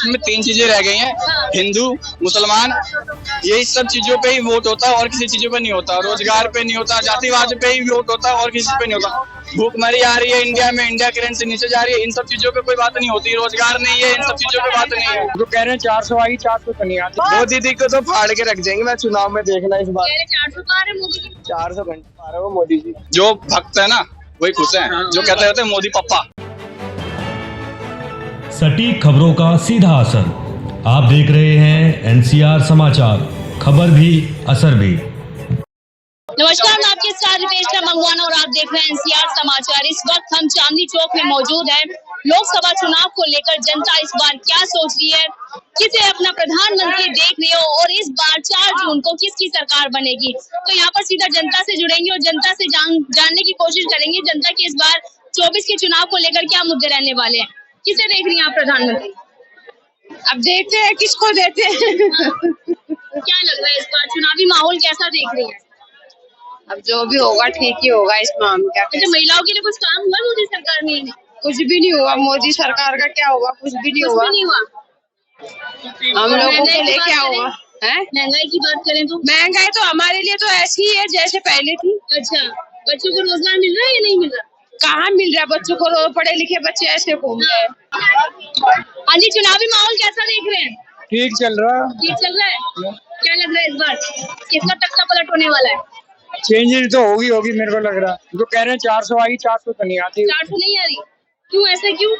में 3 चीजें रह गई हैं, हिंदू, मुसलमान, यही सब चीजों पे ही वोट होता है और किसी चीजों पे नहीं होता। रोजगार पे नहीं होता, जातिवाद पे ही वोट होता है और किसी पे नहीं होता। भूखमरी आ रही है इंडिया में, इंडिया करेंसी नीचे जा रही है, इन सब चीजों पे कोई बात नहीं होती। रोजगार नहीं है, इन सब चीजों पे बात नहीं है। तो कह रहे हैं 400 आई, 400 तो नहीं आती। मोदी जी को तो फाड़ के रख देंगे, मैं चुनाव में देखना इस बार। 400 घंटे आ रहे हो मोदी जी। जो भक्त है ना वही खुश है, जो कहते रहते हैं मोदी पप्पा। सटीक खबरों का सीधा असर। आप देख रहे हैं एनसीआर समाचार, खबर भी असर भी। नमस्कार, मैं आपके साथ रिपेश मंगवाना और आप देख रहे हैं एनसीआर समाचार। इस वक्त हम चांदनी चौक में मौजूद हैं। लोकसभा चुनाव को लेकर जनता इस बार क्या सोच रही है, किसे अपना प्रधानमंत्री देख रही हो और इस बार 4 जून को किसकी सरकार बनेगी, तो यहाँ पर सीधा जनता से जुड़ेंगे और जनता से जानने की कोशिश करेंगे जनता की इस बार 24 के चुनाव को लेकर क्या मुद्दे रहने वाले हैं। किसे देख रही हैं आप प्रधानमंत्री? अब देखते हैं किसको देते हैं। क्या लग रहा है इस बार चुनावी माहौल कैसा देख रही है? अब जो भी होगा ठीक ही होगा इस मामले का। अच्छा, महिलाओं के लिए कुछ काम हुआ मोदी सरकार में? कुछ भी नहीं हुआ, मोदी सरकार का क्या हुआ, कुछ भी नहीं हुआ। नहीं हुआ। हम लोगों को लेके क्या हुआ है। महंगाई की बात करें तो महंगाई तो हमारे लिए तो ऐसी ही है जैसे पहले थी। अच्छा, बच्चों को रोजगार मिल रहा है या नहीं मिल रहा? कहाँ मिल रहा है बच्चों को, पढ़े लिखे बच्चे ऐसे घूम रहे हैं। हाँ जी, चुनावी माहौल कैसा देख रहे हैं? ठीक चल रहा है। ठीक चल रहा है। क्या लग रहा है इस बार किसका तख्ता पलट होने वाला है? चेंजेस तो होगी मेरे को लग रहा है। तो कह रहे हैं 400 आई, 400 तो नहीं आती। 400 नहीं आ रही, क्यों ऐसा क्यों?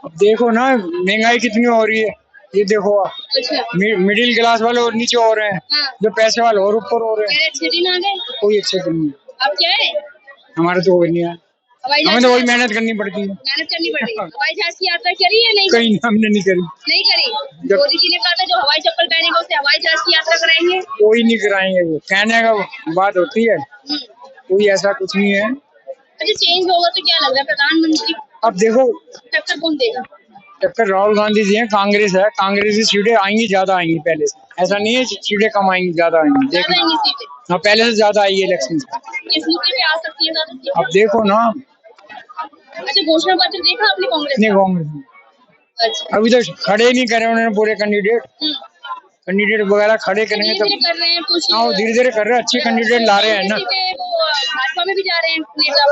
अब देखो ना महंगाई कितनी हो रही है, ये देखो। अच्छा, मिडिल क्लास वाले और नीचे हो रहे हैं, हाँ। जो पैसे वाले और ऊपर हो रहे हैं। अच्छे दिन आ गए, कोई अच्छे दिन नहीं अब क्या है? हमारे तो कोई नहीं है, हवाई हमें जहाज तो वही मेहनत करनी पड़ती है। मेहनत करनी पड़ेगी। हवाई जहाज की यात्रा करी है नहीं? कहीं हमने नहीं करी। नहीं करी। मोदी जी ने कहा था जो हवाई चप्पल पहनेगा उसे हवाई जहाज की यात्रा कराएंगे। कोई नहीं कराएंगे, वो कहने का बात होती है, कोई ऐसा कुछ नहीं है। अच्छा, चेंज होगा तो क्या लग रहा है प्रधानमंत्री अब देखो टक्कर कौन देगा? टक्कर राहुल गांधी जी हैं, कांग्रेस है, कांग्रेस की सीटें आएंगी, ज्यादा आएंगी पहले से। ऐसा नहीं है सीटें कम आएंगी, ज्यादा आएंगी। ज्यादा आएंगी सीटें? हाँ, पहले से ज्यादा आई है इलेक्शन। किस मुद्दे पे आ सकती है ज्यादा सीटें? अब देखो ना। अच्छा, घोषणा पत्र देखा आपने कांग्रेस नहीं, का? कांग्रेस में अच्छा, अभी तो खड़े नहीं करे उन्होंने पूरे कैंडिडेट वगैरह खड़े करेंगे धीरे-धीरे तब। कर रहे हैं कुछ। हाँ, धीरे धीरे कर रहे हैं, अच्छे कैंडिडेट ला रहे हैं ना। वो भाजपा में भी जा रहे हैं नेता।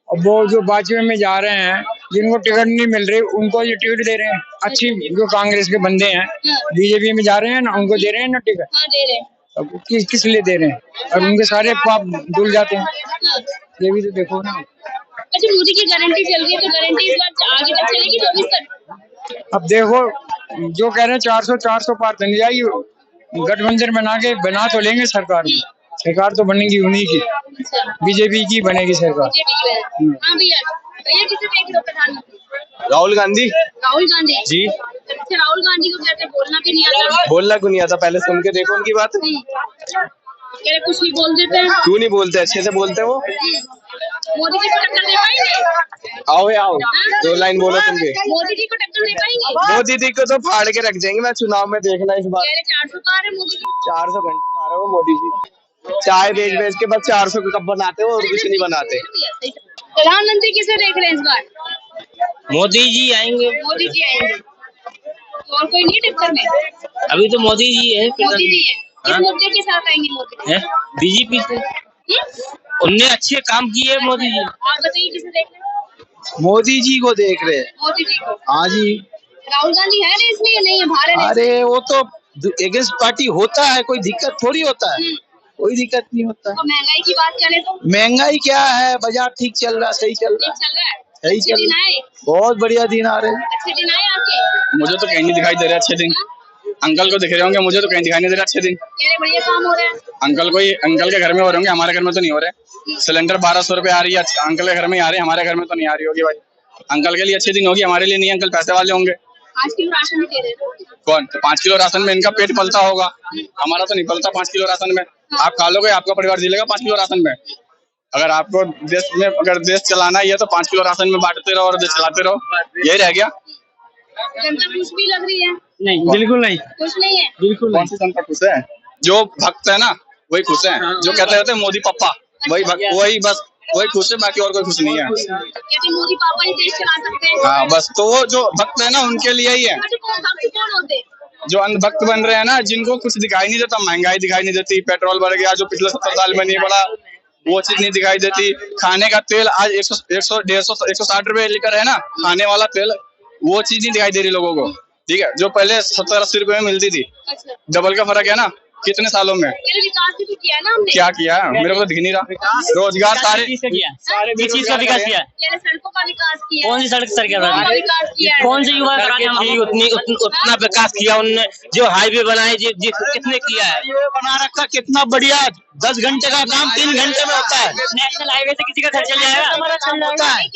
अब वो जो भाजपा में जा रहे हैं, जिनको टिकट नहीं मिल रही उनको ये टिकट दे रहे हैं। अच्छी जो कांग्रेस के बंदे हैं बीजेपी में जा रहे हैं ना, उनको दे रहे हैं ना टिकट। हाँ, दे रहे हैं। अब किस लिए दे रहे हैं, और उनके सारे पाप धुल जाते हैं। हाँ। ये भी तो देखो ना। अच्छा, मोदी की गारंटी चल रही है तो गारंटी इस बार आगे तक चलेगी 24 तक? अब देखो जो कह रहे हैं 400 पार तो नहीं जाएगी। गठबंधन बना तो लेंगे सरकार, सरकार तो बनेगी उन्हीं की, बीजेपी की बनेगी सरकार। हाँ भैया, भैया किसे देख रहे हो प्रधानमंत्री? राहुल गांधी राहुल गांधी जी। अच्छा, राहुल गांधी को कहते हैं बोलना भी नहीं आता। बोलना क्यों नहीं आता, पहले सुन के देखो उनकी बात। कह रहे कुछ भी बोल देते हैं। क्यों नहीं बोलते, अच्छे से बोलते हैं वो। मोदी जी को टक्कर दे पाएंगे? आओ 2 लाइन बोलो तुम भी। मोदी जी को टक्कर दे पाएंगे? मोदी जी को तो फाड़ के रख देंगे, मैं चुनाव में देखना इस बार। कह रहे 400 पार है मोदी जी। 400 घंटे आ रहे हो मोदी जी। चाय बेच के बस 400 का कप बनाते हो और कुछ नहीं बनाते। प्रधानमंत्री किसे देख रहे हैं इस बार? मोदी जी आएंगे। मोदी जी आएंगे, और कोई नहीं टक्कर में? अभी तो मोदी जी है। मोदी जी है। किस मुद्दे के साथ आएंगे मोदी? बीजेपी से उनने अच्छे काम किए मोदी जी। आप बताइए किसे देख रहे हैं? मोदी जी को देख रहे हैं। मोदी जी को। हाँ जी। राहुल गांधी है ना इसलिए नहीं है, भारत है। अरे वो तो अगेंस्ट पार्टी होता है, कोई दिक्कत थोड़ी होता है, कोई दिक्कत नहीं होता। तो महंगाई की बात करें तो महंगाई क्या है, बाजार ठीक चल रहा है, सही चल रहा है। चल रहा है। सही अच्छे चल दिन रहा है, आए, बहुत बढ़िया दिन आ रहे हैं। अच्छे दिन आए आपके? मुझे तो कहीं नहीं दिखाई दे रहे अच्छे दिन। अंकल को दिख रहे होंगे, मुझे तो कहीं दिखाई नहीं दे रहे अच्छे दिन। कह रहे बढ़िया काम हो रहा है। अंकल के घर में हो रहे होंगे, हमारे घर में तो नहीं हो रहे। सिलेंडर 1200 रुपए आ रही है, अंकल के घर में ही आ रही है, हमारे घर में तो नहीं आ रही होगी भाई। अंकल के लिए अच्छे दिन होगी, हमारे लिए नहीं। अंकल पैसे वाले होंगे। 5 किलो राशन भी दे रहे हैं। कौन? तो 5 किलो राशन में इनका पेट पलता होगा, हमारा तो नहीं पलता 5 किलो राशन में। आप खा लोगे, आपका परिवार जी लेगा 5 किलो राशन में। अगर आपको देश चलाना ही है तो 5 किलो राशन में बांटते रहो और देश चलाते रहो, यही रह गया। जनता खुश भी लग रही है? नहीं, बिल्कुल नहीं, खुश नहीं है। बिल्कुल कौन सी जनता खुश है? जो भक्त है ना वही खुश है, जो कहते रहते हैं मोदी पप्पा, वही बस वही खुश है, बाकी और कोई खुश नहीं है। यदि मोदी पापा ही देश चला सकते हैं। हाँ बस, तो वो जो भक्त है ना उनके लिए ही है। अच्छा, भक्त कौन होते हैं? जो अंधभक्त बन रहे हैं ना, जिनको कुछ दिखाई नहीं देता, महंगाई दिखाई नहीं देती, पेट्रोल बढ़ गया जो पिछले 70 साल में नहीं बढ़ा, वो चीज नहीं दिखाई देती। खाने का तेल आज 100, 100, 150, 160 रुपए लीटर है ना, खाने वाला तेल, वो चीज नहीं दिखाई दे रही लोगों को। ठीक है, जो पहले 70-80 रुपए में मिलती थी, अच्छा, डबल का फर्क है ना कितने सालों में। ये विकास भी तो किया ना हमने। क्या किया मेरे को तो दिख नहीं रहा। रोजगार सारे किस चीज का किया? सारे किस चीज का विकास किया? यानी सड़कों का विकास किया। कौन सी सड़क सर कर रोड रहा का है? विकास किया है। कौन से युवा उतना विकास किया उन्होंने, जो हाईवे बनाए कितने किया है, बना रखा कितना बढ़िया। 10 घंटे का काम 3 घंटे में होता है। नेशनल हाईवे से किसी का घर चल जाएगा? होता है,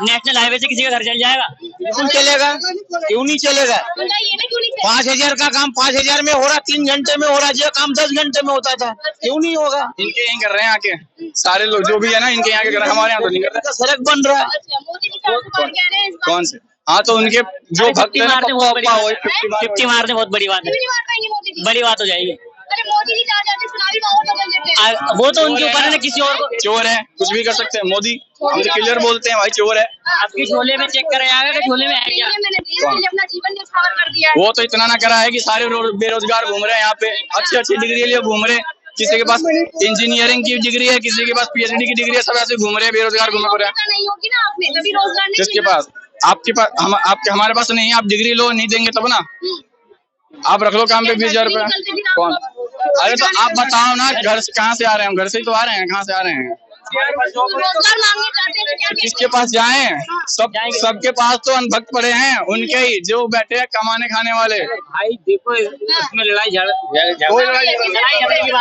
नेशनल हाईवे से किसी का घर चल जाएगा? क्यों चलेगा, क्यों नहीं चलेगा। बताइए ना क्यों नहीं चला? 5000 का काम 5000 में हो रहा, 3 घंटे में हो रहा, जो काम 10 घंटे में होता था, क्यों नहीं होगा। इनके यहीं कर रहे हैं आके सारे लोग जो भी है ना, इनके यहाँ के कर रहे हैं, हमारे यहाँ तो नहीं कर रहे। सड़क बन रहा है। अच्छा, मोदी जी 400 पार कह रहे हैं इस बार। कौन से? हाँ तो उनके जो भक्त है ना, मारने बहुत बड़ी पप्पा बात वही है। 50 मारने बहुत बड़ी बात है, क्यों नहीं मार पाएंगे मोदी जी? बड़ी बात हो जाएगी। अरे मोदी जी जहाँ जाते चुनावी माहौल बदल देते हैं। वो तो उनके ऊपर है ना, किसी और को। चोर है, कुछ भी कर सकते हैं मोदी। हम तो क्लियर बोलते हैं भाई, चोर है। आपकी झोले में चेक करा जाएगा कि झोले में है क्या? मैंने देश के लिए अपना जीवन न्यौछावर कर दिया है। वो तो इतना ना करा है कि सारे बेरोजगार घूम रहे हैं यहाँ पे, अच्छी अच्छी डिग्री लिए घूम रहे हैं। किसी के पास इंजीनियरिंग की डिग्री है, किसी के पास PhD की डिग्री है, सब ऐसे घूम रहे हैं, बेरोजगार घूम रहे हैं। नहीं होगी ना आपने, तभी रोजगार नहीं किसके मिलेगा। पास? आपके पास, आपके हमारे पास नहीं है। आप डिग्री लो, नहीं देंगे तब ना। आप रख लो काम पे 20,000 रुपए। कौन? अरे तो आप बताओ ना, घर से कहाँ से आ रहे हैं? हम घर से ही तो आ रहे हैं, कहाँ से आ रहे हैं? रोजगार मांगने जाते हैं तो क्या किसके पास जाएं? सबके पास तो अनभक्त पड़े हैं, उनके ही जो बैठे हैं कमाने खाने वाले। भाई देखो, इसमें लड़ाई कोई लड़ाई झगड़ा।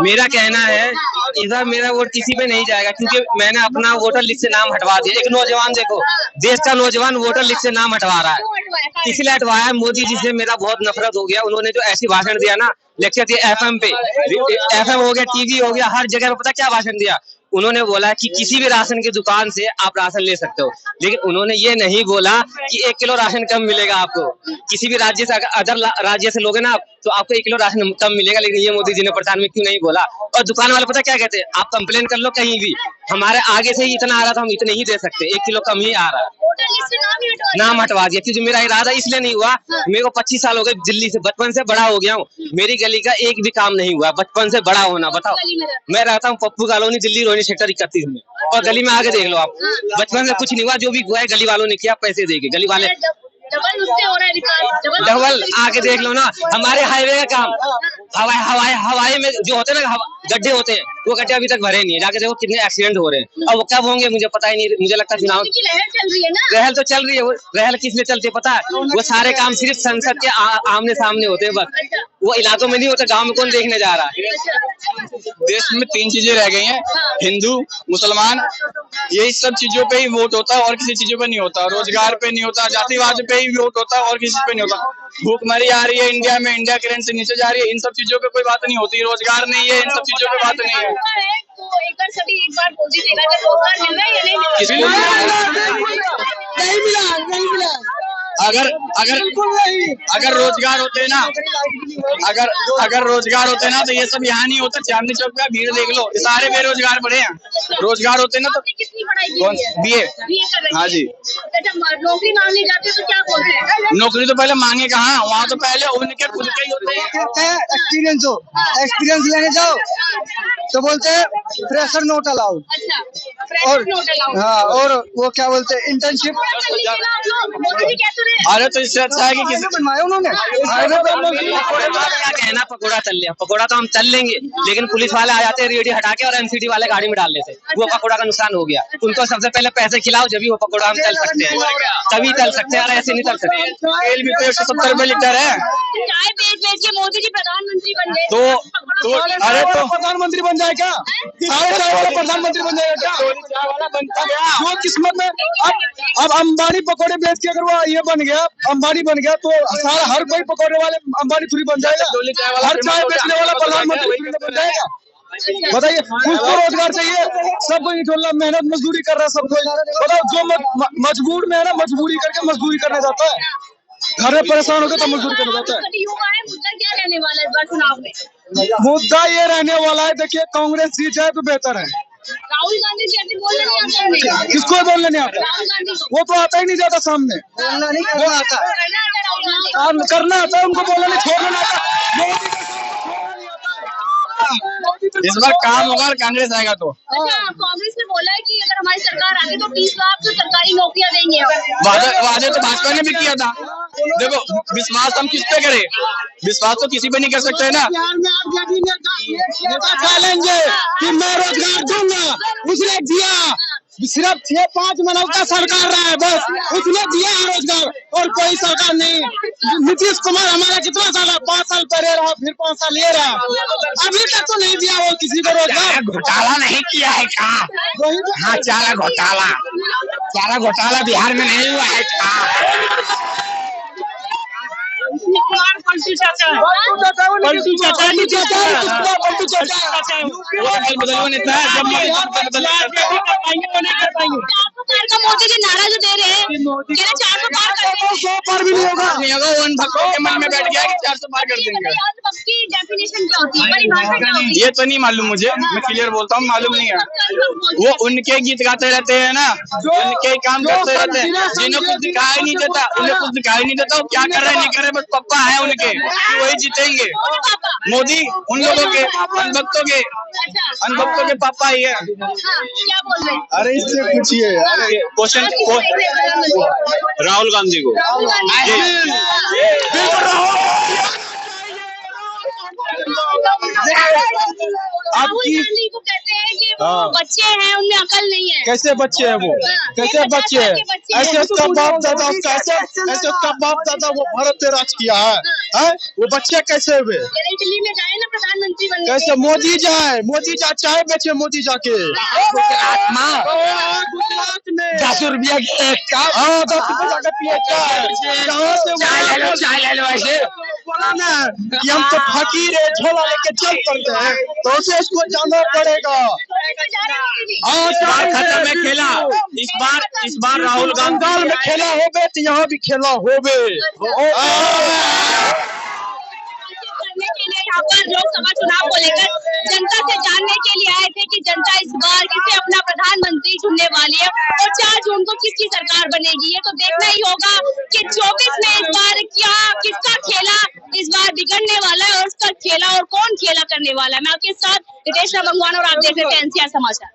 मेरा कहना है इधर मेरा वोट किसी पे नहीं जाएगा, क्योंकि मैंने अपना वोटर लिस्ट से नाम हटवा दिया। एक नौजवान देखो, देश का नौजवान वोटर लिस्ट से नाम हटवा रहा है। इसलिए हटवाया है, मोदी जी से मेरा बहुत नफरत हो गया। उन्होंने जो ऐसी भाषण दिया ना, लेक्चर दिया FM पे, FM हो गया, TV हो गया, हर जगह पे पता क्या भाषण दिया। उन्होंने बोला कि किसी भी राशन की दुकान से आप राशन ले सकते हो, लेकिन उन्होंने ये नहीं बोला कि 1 किलो राशन कम मिलेगा आपको। किसी भी राज्य से, अदर राज्य से लोगे ना आप, तो आपको 1 किलो राशन कम मिलेगा, लेकिन ये मोदी जी ने प्रचार में क्यों नहीं बोला। और दुकान वाले पता क्या कहते हैं, आप कंप्लेन कर लो कहीं भी, हमारे आगे से ही इतना आ रहा था, हम इतने ही दे सकते, 1 किलो कम ही आ रहा है। नाम हटवा दिया, क्योंकि मेरा इरादा इसलिए नहीं हुआ। मेरे को 25 साल हो गए दिल्ली से, बचपन से बड़ा हो गया हूँ, मेरी गली का एक भी काम नहीं हुआ, बचपन से बड़ा होना। बताओ, मैं रहता हूँ पप्पू कॉलोनी, दिल्ली रोहिणी सेक्टर 31 में, और गली में आके देख लो आप, बचपन से कुछ नहीं हुआ। जो भी हुआ है गली वालों ने किया, पैसे देके गली वाले। डबल उससे हो रहा है विकास, डबल आके देख लो ना, हमारे हाईवे का काम, हवाई में जो होते हैं ना गड्ढे होते हैं, वो गड्ढे अभी तक भरे नहीं है। जाके देखो कितने एक्सीडेंट हो रहे हैं, और वो कब होंगे मुझे पता ही नहीं। मुझे लगता है चुनाव की लहर चल रही है ना। रहल तो चल रही है, वो रहल किस लिए चलती है पता है? वो सारे काम सिर्फ संसद के आमने सामने होते हैं बस, वो इलाकों में नहीं होता। गाँव में कौन देखने जा रहा है? देश में 3 चीजें रह गई हैं, हिंदू, मुसलमान, यही सब चीजों पे ही वोट होता है और किसी चीजों पे नहीं होता। रोजगार पे नहीं होता, जातिवाद पे ही वोट होता है और किसी पे नहीं होता। भूखमरी आ रही है इंडिया में, इंडिया करेंसी नीचे जा रही है, इन सब चीजों पे कोई बात नहीं होती। रोजगार नहीं है, इन सब चीजों पे बात नहीं है। तो एक बार सभी एक बार बोल दीजिएगा कि रोजगार मिल रहा है या नहीं मिल किसको नहीं मिला। अगर रोजगार होते ना, अगर रोजगार होते ना तो ये सब यहाँ नहीं होता। चांदनी चौक का भीड़ देख लो, ये सारे बेरोजगार पड़े हैं। रोजगार होते ना तो कितनी पढ़ाई की कौन? है? BA। कर रही है। हाँ जी। जब नौकरी मांगने जाते तो क्या बोलते हैं? नौकरी तो पहले मांगे कहाँ, वहाँ तो पहले उनके खुद के ही होते हैं। एक्सपीरियंस हो, एक्सपीरियंस लेने जाओ तो बोलते हैं फ्रेशर नोट अलाउड। अच्छा, और नोट अलाउड। हाँ, और वो क्या बोलते हैं इंटर्नशिप। मोदी जी कहते रहे। अरे तो इससे अच्छा है कि किसी बनवाया उन्होंने। क्या कहना, पकोड़ा तल लिया, पकोड़ा तो हम तल लेंगे, लेकिन पुलिस वाले आ जाते हैं रेडी हटा के, और MCD वाले गाड़ी में डाल लेते, वो पकोड़ा का नुकसान हो गया। उनको सबसे पहले पैसे खिलाओ, जब भी वो पकोड़ा हम तल सकते हैं, तभी तल सकते हैं, और ऐसे नहीं तल सकते। तेल भी तो 170 रुपए लीटर है। चाय बेच के मोदी जी प्रधानमंत्री बन गए। तो अरे तो प्रधानमंत्री बन जाए क्या? साढ़े 4 वाला प्रधानमंत्री बन जाएगा क्या? वो किस्मत में अब अंबानी पकौड़े बेच के अगर वो ये बन गया, अंबानी बन गया, तो सारा हर कोई पकौड़े वाले अंबानी थ्री बन जाएगा। हर चाय बेचने वाला प्रधानमंत्री बन जाएगा। बताइए, कुछ तो रोजगार चाहिए। सब कोई इंशाल्लाह मेहनत मजदूरी कर रहा है, सब कोई। बताओ, जो मजबूर में है ना, मजबूरी करके मजदूरी करने जाता है, घर में परेशान होकर तो मजदूरी करने जाता है। युवा है, मुद्दा क्या रहने वाला है इस बार चुनाव में? मुद्दा ये रहने वाला है, देखिए कांग्रेस जीत जाए तो बेहतर है, राहुल गांधी जैसे बोलने नहीं आता उन्हें। किसको बोलने नहीं आता? राहुल गांधी को वो तो आता ही नहीं जाता सामने, बोलना नहीं वो आता करना आता राहुल गांधी को। काम करना आता है उनको, बोलना नहीं, छोड़ना नहीं आता। इस बार काम होगा और कांग्रेस आएगा तो। अच्छा, कांग्रेस ने बोला है कि अगर हमारी सरकार आती तो 30 लाख तो सरकारी नौकरियां देंगे। वादे तो भाजपा ने भी किया था। देखो विश्वास हम किस पे करें? विश्वास तो किसी पे नहीं कर सकते है ना। चैलेंज है कि मैं रोजगार दूंगा, उसने दिया। सिर्फ 6-5 महीने का सरकार रहा है, बस उसने दिया है रोजगार और कोई सरकार नहीं। नीतीश कुमार हमारा कितना साल, 5 साल पहले रहा, फिर 5 साल ये रहा, अभी तक तो नहीं दिया वो किसी को रोजगार। घोटाला नहीं किया है का? हाँ, चारा घोटाला बिहार में नहीं हुआ है का? पलटू चाचा का मोदी जी नारा जो दे रहे हैं, कह रहे 400 पार कर देंगे। 100 पार भी नहीं होगा। वो उन भक्तों के मन में बैठ गया कि 400 पार कर देंगे। अंधभक्त की डेफिनेशन क्या होती है, परिभाषा क्या होती है? ये तो नहीं मालूम मुझे, मैं क्लियर बोलता हूँ, मालूम नहीं है। वो उनके गीत गाते रहते हैं ना, उनके काम करते रहते हैं। जिन्हें कुछ दिखाई नहीं देता, उन्हें कुछ दिखाई नहीं देता, वो क्या कर रहे नहीं कर रहे, बस पप्पा है उनके, वही जीतेंगे। मोदी उन लोगों के अनभक्तों के पापा ही है। क्या बोल रहे हैं? अरे इससे पूछिए क्वेश्चन राहुल गांधी को। राहुल गांधी को कहते हैं कि वो बच्चे हैं, उनमें अकल नहीं है। कैसे बच्चे हैं वो? कैसे बच्चे हैं? ऐसे उसका बाप दादा, ऐसे उसका बाप दादा वो भारत पे राज किया है, वो बच्चे कैसे हुए? दिल्ली में जाए ना प्रधानमंत्री बनने। कैसे मोदी जाए, मोदी जा चाय बेचे, मोदी जाके गुजरात में 10 रुपया की एक कप। 10 रुपया का पिए चाय, कहाँ से चाय ले लो ऐसे। बोला ना कि हम तो फकीर है, झोला लेके चल पड़ते हैं, तो उसे उसको जाना पड़ेगा। खत्म है खेला। इस बार राहुल गांधी बंगाल में खेला होगे तो यहाँ भी खेला होगे। करने के लिए यहाँ पर लोकसभा चुनाव को लेकर जनता से जानने के लिए आए थे कि जनता इस बार किसे अपना प्रधानमंत्री चुनने वाली है और 4 जून को किसकी सरकार बनेगी। ये तो देखना ही होगा कि 24 में इस बार क्या किसका खेला इस बार बिगड़ने वाला है और उसका खेला और कौन खेला करने वाला है। मैं आपके साथ रितेश मंगवाना और आप देख रहे थे NCR समाचार।